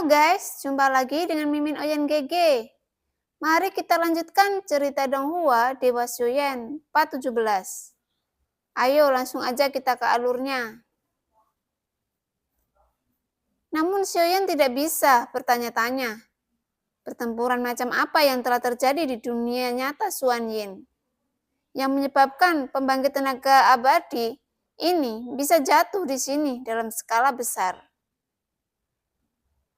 guys, jumpa lagi dengan Mimin Oyen GG. Mari kita lanjutkan cerita Donghua Dewa Xiuyan part 17. Ayo langsung aja kita ke alurnya. Namun Xiuyan tidak bisa bertanya-tanya. Pertempuran macam apa yang telah terjadi di dunia nyata Xuan Yin yang menyebabkan pembangkit tenaga abadi ini bisa jatuh di sini dalam skala besar.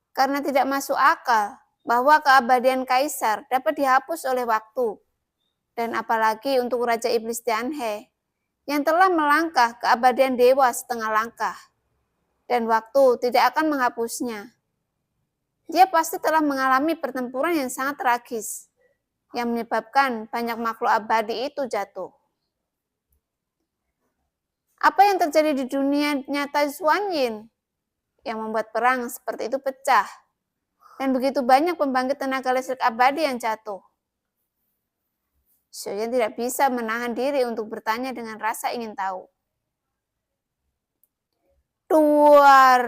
Karena tidak masuk akal bahwa keabadian kaisar dapat dihapus oleh waktu, dan apalagi untuk Raja Iblis Tianhe yang telah melangkah keabadian dewa setengah langkah, dan waktu tidak akan menghapusnya. Dia pasti telah mengalami pertempuran yang sangat tragis, yang menyebabkan banyak makhluk abadi itu jatuh. Apa yang terjadi di dunia nyata Xuan Yin yang membuat perang seperti itu pecah, dan begitu banyak pembangkit tenaga listrik abadi yang jatuh? Xiuyan tidak bisa menahan diri untuk bertanya dengan rasa ingin tahu. Duar.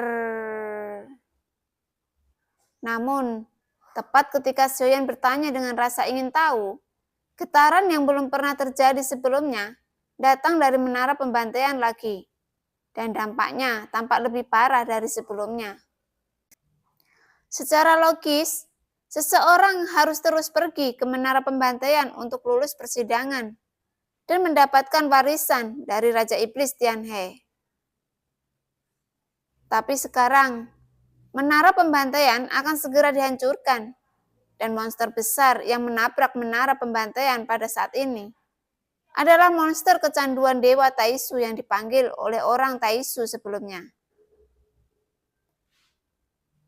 Namun, tepat ketika Xiuyan bertanya dengan rasa ingin tahu, getaran yang belum pernah terjadi sebelumnya datang dari menara pembantaian lagi, dan dampaknya tampak lebih parah dari sebelumnya. Secara logis, seseorang harus terus pergi ke menara pembantaian untuk lulus persidangan dan mendapatkan warisan dari Raja Iblis Tianhe. Tapi sekarang, menara pembantaian akan segera dihancurkan, dan monster besar yang menabrak menara pembantaian pada saat ini adalah monster kecanduan Dewa Taisu yang dipanggil oleh orang Taisu sebelumnya.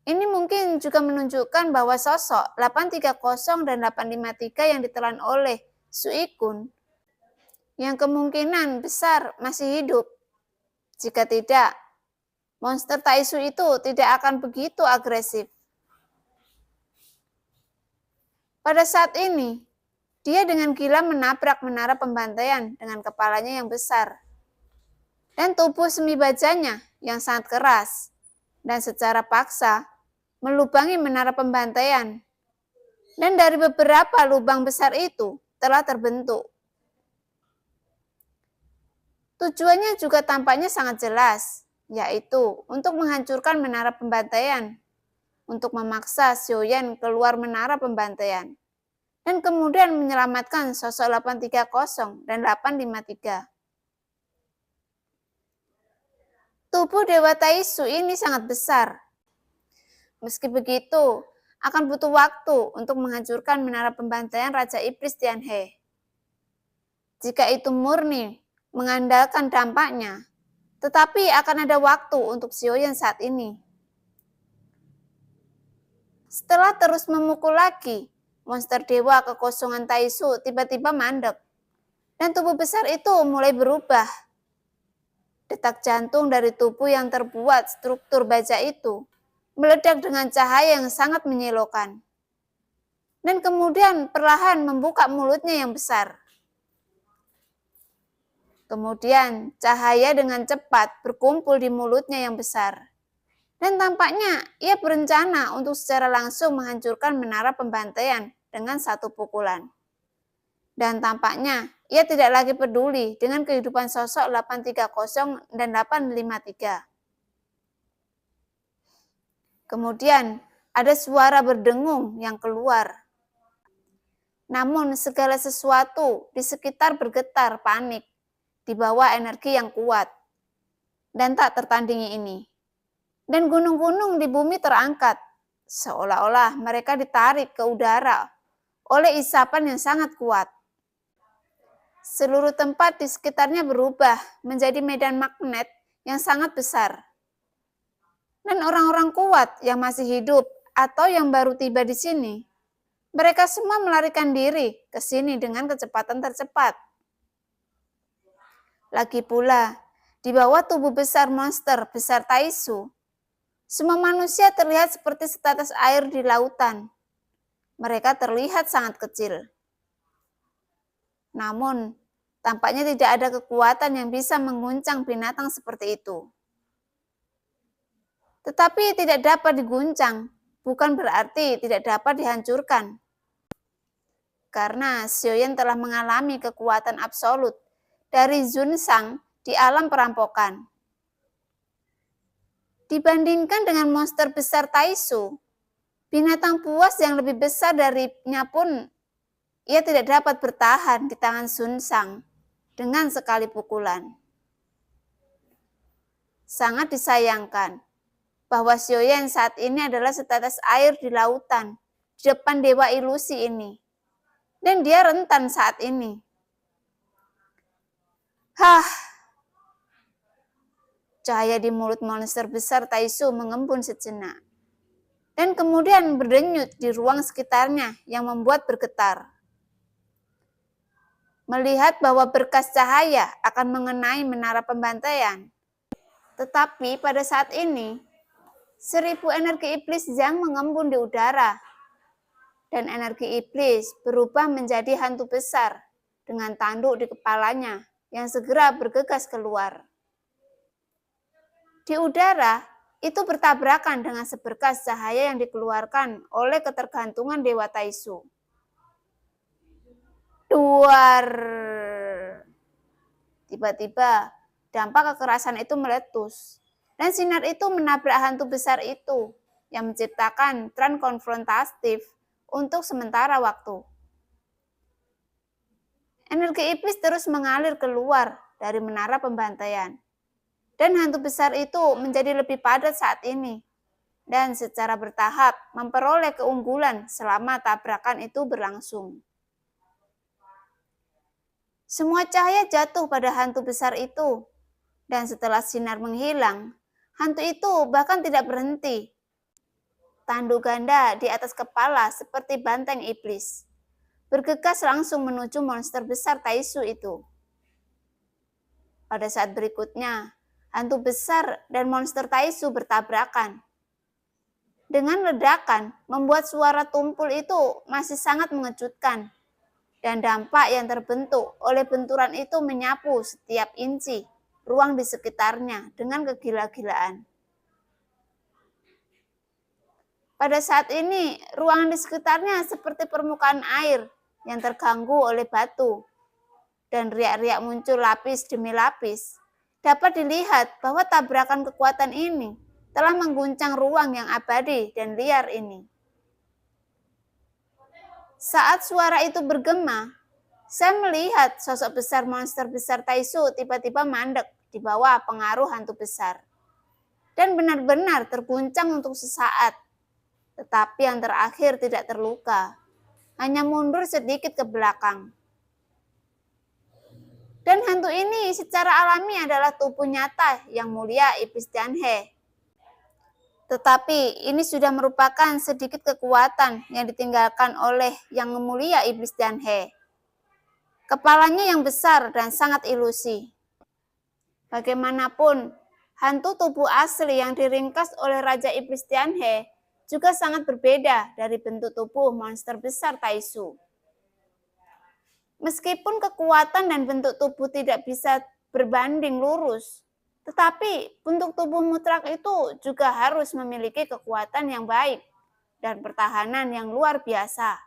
Ini mungkin juga menunjukkan bahwa sosok 830 dan 853 yang ditelan oleh Suikun yang kemungkinan besar masih hidup. Jika tidak, monster Taisu itu tidak akan begitu agresif. Pada saat ini, dia dengan gila menabrak menara pembantaian dengan kepalanya yang besar dan tubuh semi bajanya yang sangat keras, dan secara paksa melubangi menara pembantaian, dan dari beberapa lubang besar itu telah terbentuk. Tujuannya juga tampaknya sangat jelas, yaitu untuk menghancurkan menara pembantaian, untuk memaksa Xiuyan keluar menara pembantaian, dan kemudian menyelamatkan sosok 830 dan 853. Tubuh Dewa Taisu ini sangat besar. Meski begitu, akan butuh waktu untuk menghancurkan menara pembantaian Raja Iblis Tianhe. Jika itu murni mengandalkan dampaknya, tetapi akan ada waktu untuk Xiuyan saat ini. Setelah terus memukul lagi, monster dewa kekosongan Taisu tiba-tiba mandek, dan tubuh besar itu mulai berubah. Detak jantung dari tubuh yang terbuat struktur baja itu meledak dengan cahaya yang sangat menyilaukan, dan kemudian perlahan membuka mulutnya yang besar. Kemudian cahaya dengan cepat berkumpul di mulutnya yang besar, dan tampaknya ia berencana untuk secara langsung menghancurkan menara pembantaian dengan satu pukulan. Dan tampaknya ia tidak lagi peduli dengan kehidupan sosok 830 dan 853. Kemudian ada suara berdengung yang keluar. Namun segala sesuatu di sekitar bergetar panik di bawah energi yang kuat dan tak tertandingi ini. Dan gunung-gunung di bumi terangkat, seolah-olah mereka ditarik ke udara oleh isapan yang sangat kuat. Seluruh tempat di sekitarnya berubah menjadi medan magnet yang sangat besar. Dan orang-orang kuat yang masih hidup atau yang baru tiba di sini, mereka semua melarikan diri ke sini dengan kecepatan tercepat. Lagi pula, di bawah tubuh besar monster besar Taisu, semua manusia terlihat seperti setetes air di lautan. Mereka terlihat sangat kecil. Namun, tampaknya tidak ada kekuatan yang bisa mengguncang binatang seperti itu. Tetapi tidak dapat diguncang bukan berarti tidak dapat dihancurkan. Karena Xiaoyan telah mengalami kekuatan absolut dari Xunsang di alam perampokan. Dibandingkan dengan monster besar Taisu, binatang buas yang lebih besar darinya pun ia tidak dapat bertahan di tangan Xunsang dengan sekali pukulan. Sangat disayangkan bahwa Xiaoyan saat ini adalah setetes air di lautan di depan dewa ilusi ini. Dan dia rentan saat ini. Cahaya di mulut monster besar Taisu mengembun sejenak. Dan kemudian berdenyut di ruang sekitarnya yang membuat bergetar. Melihat bahwa berkas cahaya akan mengenai menara pembantaian. Tetapi pada saat ini, 1000 energi iblis yang mengembun di udara. Dan energi iblis berubah menjadi hantu besar dengan tanduk di kepalanya yang segera bergegas keluar. Di udara, itu bertabrakan dengan seberkas cahaya yang dikeluarkan oleh ketergantungan Dewa Taisu. Duar! Tiba-tiba, dampak kekerasan itu meletus, dan sinar itu menabrak hantu besar itu yang menciptakan tren konfrontatif untuk sementara waktu. Energi iblis terus mengalir keluar dari menara pembantaian. Dan hantu besar itu menjadi lebih padat saat ini. Dan secara bertahap memperoleh keunggulan selama tabrakan itu berlangsung. Semua cahaya jatuh pada hantu besar itu. Dan setelah sinar menghilang, hantu itu bahkan tidak berhenti. Tanduk ganda di atas kepala seperti banteng iblis. Bergegas langsung menuju monster besar Taisu itu. Pada saat berikutnya, hantu besar dan monster Taisu bertabrakan. Dengan ledakan, membuat suara tumpul itu masih sangat mengejutkan. Dan dampak yang terbentuk oleh benturan itu menyapu setiap inci ruang di sekitarnya dengan kegila-gilaan. Pada saat ini, ruangan di sekitarnya seperti permukaan air yang terganggu oleh batu. Dan riak-riak muncul lapis demi lapis. Dapat dilihat bahwa tabrakan kekuatan ini telah mengguncang ruang yang abadi dan liar ini. Saat suara itu bergema, saya melihat sosok besar monster besar Taisu tiba-tiba mandek di bawah pengaruh hantu besar. Dan benar-benar terguncang untuk sesaat. Tetapi yang terakhir tidak terluka, hanya mundur sedikit ke belakang. Dan hantu ini secara alami adalah tubuh nyata yang mulia iblis Tianhe. Tetapi ini sudah merupakan sedikit kekuatan yang ditinggalkan oleh yang mulia iblis Tianhe. Kepalanya yang besar dan sangat ilusi. Bagaimanapun, hantu tubuh asli yang diringkas oleh Raja Iblis Tianhe juga sangat berbeda dari bentuk tubuh monster besar Taisu. Meskipun kekuatan dan bentuk tubuh tidak bisa berbanding lurus, tetapi bentuk tubuh mutlak itu juga harus memiliki kekuatan yang baik dan pertahanan yang luar biasa.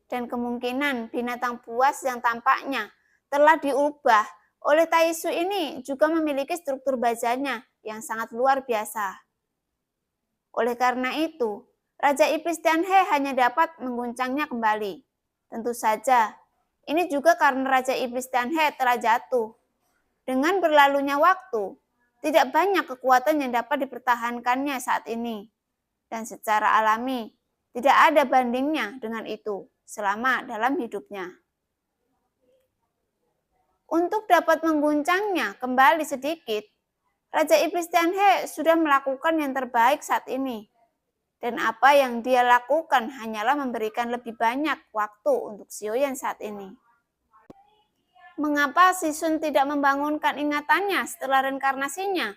Dan kemungkinan binatang buas yang tampaknya telah diubah oleh Taisu ini juga memiliki struktur bajanya yang sangat luar biasa. Oleh karena itu, Raja Iblis Tianhe hanya dapat mengguncangnya kembali. Tentu saja, ini juga karena Raja Iblis Tianhe telah jatuh. Dengan berlalunya waktu, tidak banyak kekuatan yang dapat dipertahankannya saat ini. Dan secara alami, tidak ada bandingnya dengan itu selama dalam hidupnya. Untuk dapat mengguncangnya kembali sedikit, Raja Iblis Tianhe sudah melakukan yang terbaik saat ini. Dan apa yang dia lakukan hanyalah memberikan lebih banyak waktu untuk Xiaoyan saat ini. Mengapa Sisun tidak membangunkan ingatannya setelah reinkarnasinya?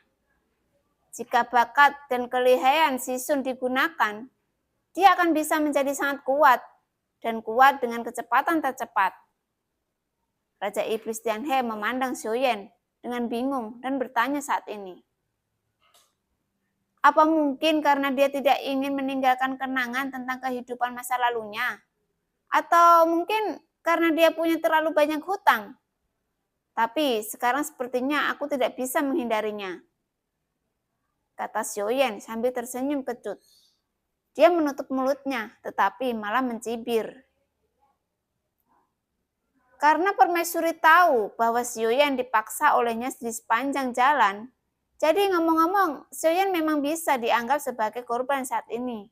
Jika bakat dan kelihayan Sisun digunakan, dia akan bisa menjadi sangat kuat dan kuat dengan kecepatan tercepat. Raja Iblis Tianhe memandang Xiaoyan dengan bingung dan bertanya saat ini. Apa mungkin karena dia tidak ingin meninggalkan kenangan tentang kehidupan masa lalunya? Atau mungkin karena dia punya terlalu banyak hutang? Tapi sekarang sepertinya aku tidak bisa menghindarinya, kata Xiaoyan sambil tersenyum kecut. Dia menutup mulutnya, tetapi malah mencibir. Karena permaisuri tahu bahwa Xiaoyan dipaksa olehnya di sepanjang jalan, jadi ngomong-ngomong, Xiaoyan memang bisa dianggap sebagai korban saat ini.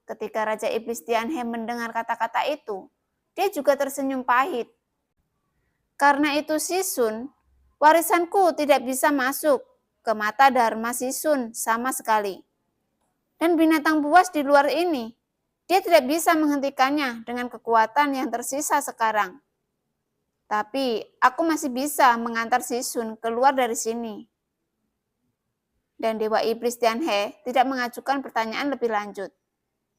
Ketika Raja Iblis Tianhe mendengar kata-kata itu, dia juga tersenyum pahit. Karena itu Sisun, warisanku tidak bisa masuk ke mata Dharma Sisun sama sekali. Dan binatang buas di luar ini, dia tidak bisa menghentikannya dengan kekuatan yang tersisa sekarang. Tapi aku masih bisa mengantar Sisun keluar dari sini. Dan Dewa Iblis Tianhe tidak mengajukan pertanyaan lebih lanjut,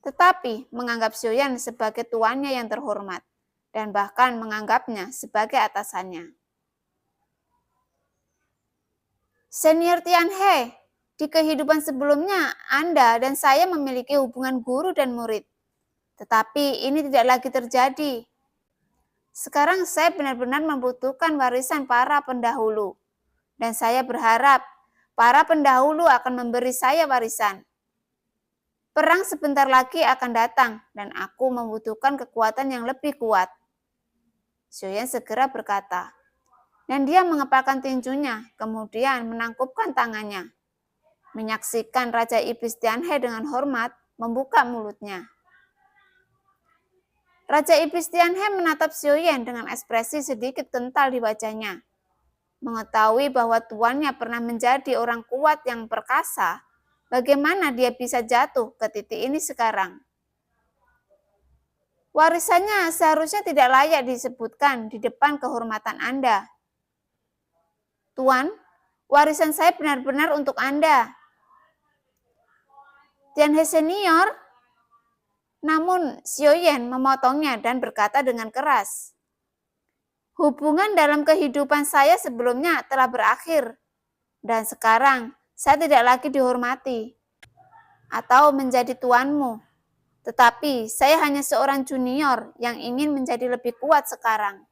tetapi menganggap Xiaoyan sebagai tuannya yang terhormat, dan bahkan menganggapnya sebagai atasannya. Senior Tianhe, di kehidupan sebelumnya Anda dan saya memiliki hubungan guru dan murid. Tetapi ini tidak lagi terjadi. Sekarang saya benar-benar membutuhkan warisan para pendahulu. Dan saya berharap para pendahulu akan memberi saya warisan. Perang sebentar lagi akan datang dan aku membutuhkan kekuatan yang lebih kuat. Xiaoyan segera berkata. Dan dia mengepalkan tinjunya, kemudian menangkupkan tangannya. Menyaksikan Raja Iblis Tianhe dengan hormat, membuka mulutnya. Raja Iblis Tianhe menatap Xiaoyan dengan ekspresi sedikit kental di wajahnya. Mengetahui bahwa tuannya pernah menjadi orang kuat yang perkasa, bagaimana dia bisa jatuh ke titik ini sekarang? Warisannya seharusnya tidak layak disebutkan di depan kehormatan Anda. Tuan, warisan saya benar-benar untuk Anda. Tianhe senior. Namun Xiaoyan memotongnya dan berkata dengan keras, hubungan dalam kehidupan saya sebelumnya telah berakhir, dan sekarang saya tidak lagi dihormati atau menjadi tuanmu, tetapi saya hanya seorang junior yang ingin menjadi lebih kuat sekarang.